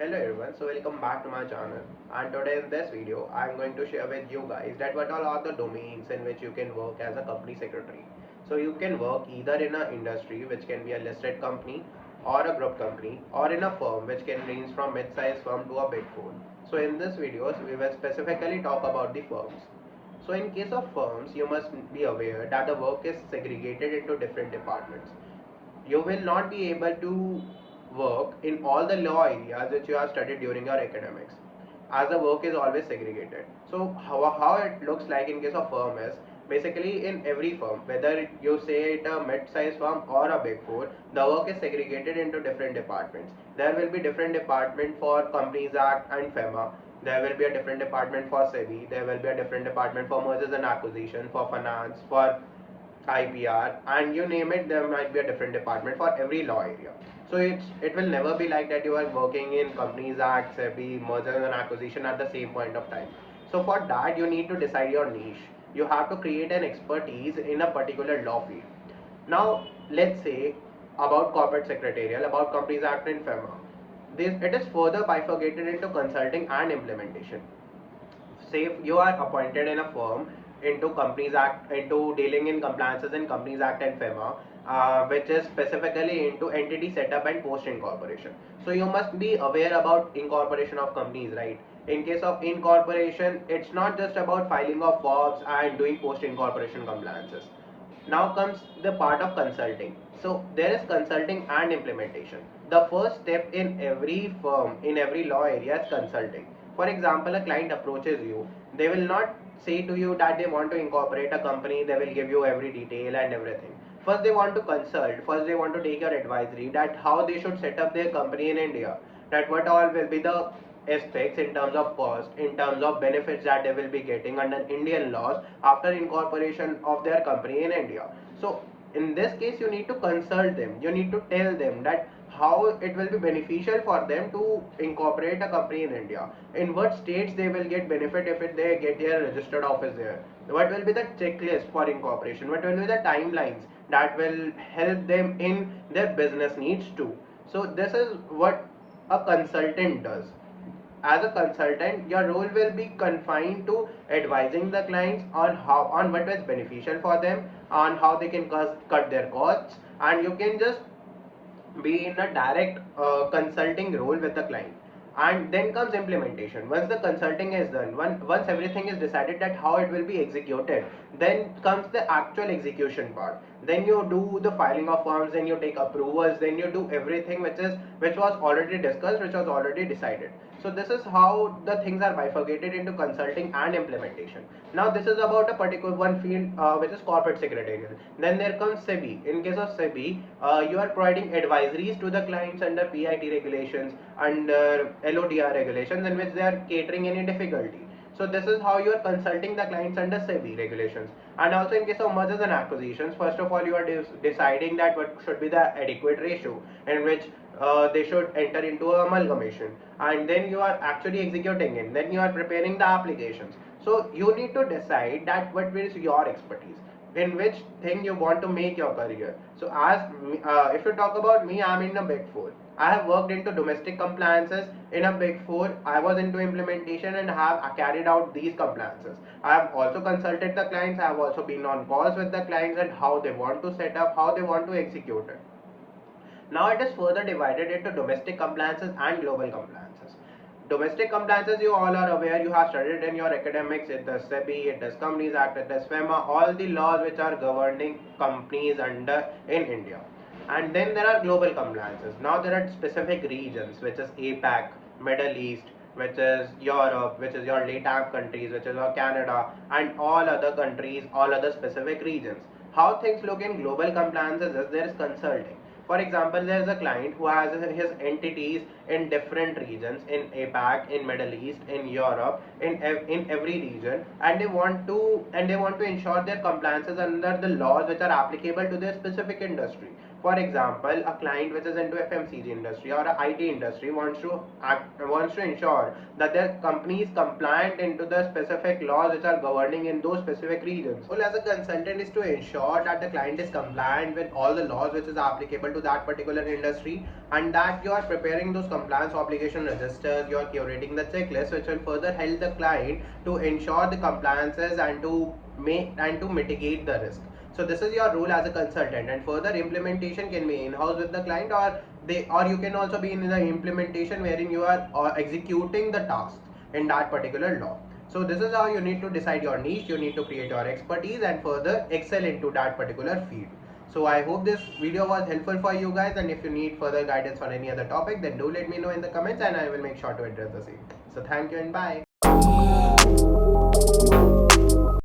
Hello everyone, so welcome back to my channel, and today in this video I am going to share with you guys that what all are the domains in which you can work as a company secretary. So you can work either in an industry which can be a listed company or a group company, or in a firm which can range from mid-sized firm to a big four. So in this videos we will specifically talk about the firms. So in case of firms, you must be aware that the work is segregated into different departments. You will not be able to work in all the law areas which you have studied during your academics, as the work is always segregated. So how it looks like in case of firm is basically in every firm, whether you say it a mid-sized firm or a big four, the work is segregated into different departments. There will be different department for Companies Act and FEMA. There will be a different department for SEBI. There will be a different department for mergers and acquisition, for finance, for IPR, and you name it, there might be a different department for every law area. So it will never be like that you are working in Companies Act, SEBI, mergers and acquisition at the same point of time. So for that you need to decide your niche. You have to create an expertise in a particular law field. Now let's say about corporate secretarial, about Companies Act and FEMA. It is further bifurcated into consulting and implementation. Say if you are appointed in a firm into Companies Act, into dealing in compliances in Companies Act and FEMA, which is specifically into entity setup and post incorporation. So you must be aware about incorporation of companies, right? In case of incorporation, it's not just about filing of forms and doing post incorporation compliances. Now comes the part of consulting. So there is consulting and implementation. The first step in every firm, in every law area is consulting. For example, a client approaches you. They will not say to you that they want to incorporate a company. They will give you every detail and everything. First they want to consult. First they want to take your advisory that how they should set up their company in India. That what all will be the aspects in terms of cost, in terms of benefits that they will be getting under Indian laws after incorporation of their company in India. So in this case you need to consult them, you need to tell them that how it will be beneficial for them to incorporate a company in India, in what states they will get benefit if they get their registered office there, what will be the checklist for incorporation, what will be the timelines that will help them in their business needs too. So this is what a consultant does. As a consultant, your role will be confined to advising the clients on how, on what is beneficial for them, on how they can cut their costs, and you can just be in a direct consulting role with the client. And then comes implementation. Once the consulting is done, once everything is decided that how it will be executed, then comes the actual execution part. Then you do the filing of forms, then you take approvals, then you do everything which was already discussed, which was already decided. So this is how the things are bifurcated into consulting and implementation. Now this is about a particular one field, which is corporate secretarial. Then there comes SEBI. In case of SEBI, you are providing advisories to the clients under PIT regulations, under LODR regulations, in which they are catering any difficulty. So this is how you are consulting the clients under SEBI regulations. And also in case of mergers and acquisitions, first of all you are deciding that what should be the adequate ratio in which they should enter into amalgamation, and then you are actually executing it, then you are preparing the applications. So you need to decide that what is your expertise, in which thing you want to make your career. So as if you talk about me, I'm in a big four. I have worked into domestic compliances in a big four. I was into implementation and have carried out these compliances. I have also consulted the clients. I have also been on calls with the clients and how they want to set up, how they want to execute it. Now it is further divided into domestic compliances and global compliances. Domestic compliances, you all are aware, you have studied in your academics. It does SEBI, it does Companies Act, it does FEMA, all the laws which are governing companies under in India. And then there are global compliances. Now there are specific regions, which is APAC, Middle East, which is Europe, which is your LATAM countries, which is your Canada, and all other countries, all other specific regions. How things look in global compliances is there is consulting. For example, there is a client who has his entities in different regions, in APAC, in Middle East, in Europe, in every region, and they want to ensure their compliances under the laws which are applicable to their specific industry. For example, a client which is into FMCG industry or a IT industry wants to ensure that their company is compliant into the specific laws which are governing in those specific regions. Well, as a consultant is to ensure that the client is compliant with all the laws which is applicable to that particular industry, and that you are preparing those compliance obligation registers, you are curating the checklist which will further help the client to ensure the compliances and to mitigate the risk. So this is your role as a consultant, and further implementation can be in-house with the client, or you can also be in the implementation wherein you are executing the tasks in that particular law. So this is how you need to decide your niche, you need to create your expertise and further excel into that particular field. So I hope this video was helpful for you guys, and if you need further guidance on any other topic, then do let me know in the comments and I will make sure to address the same. So thank you and bye.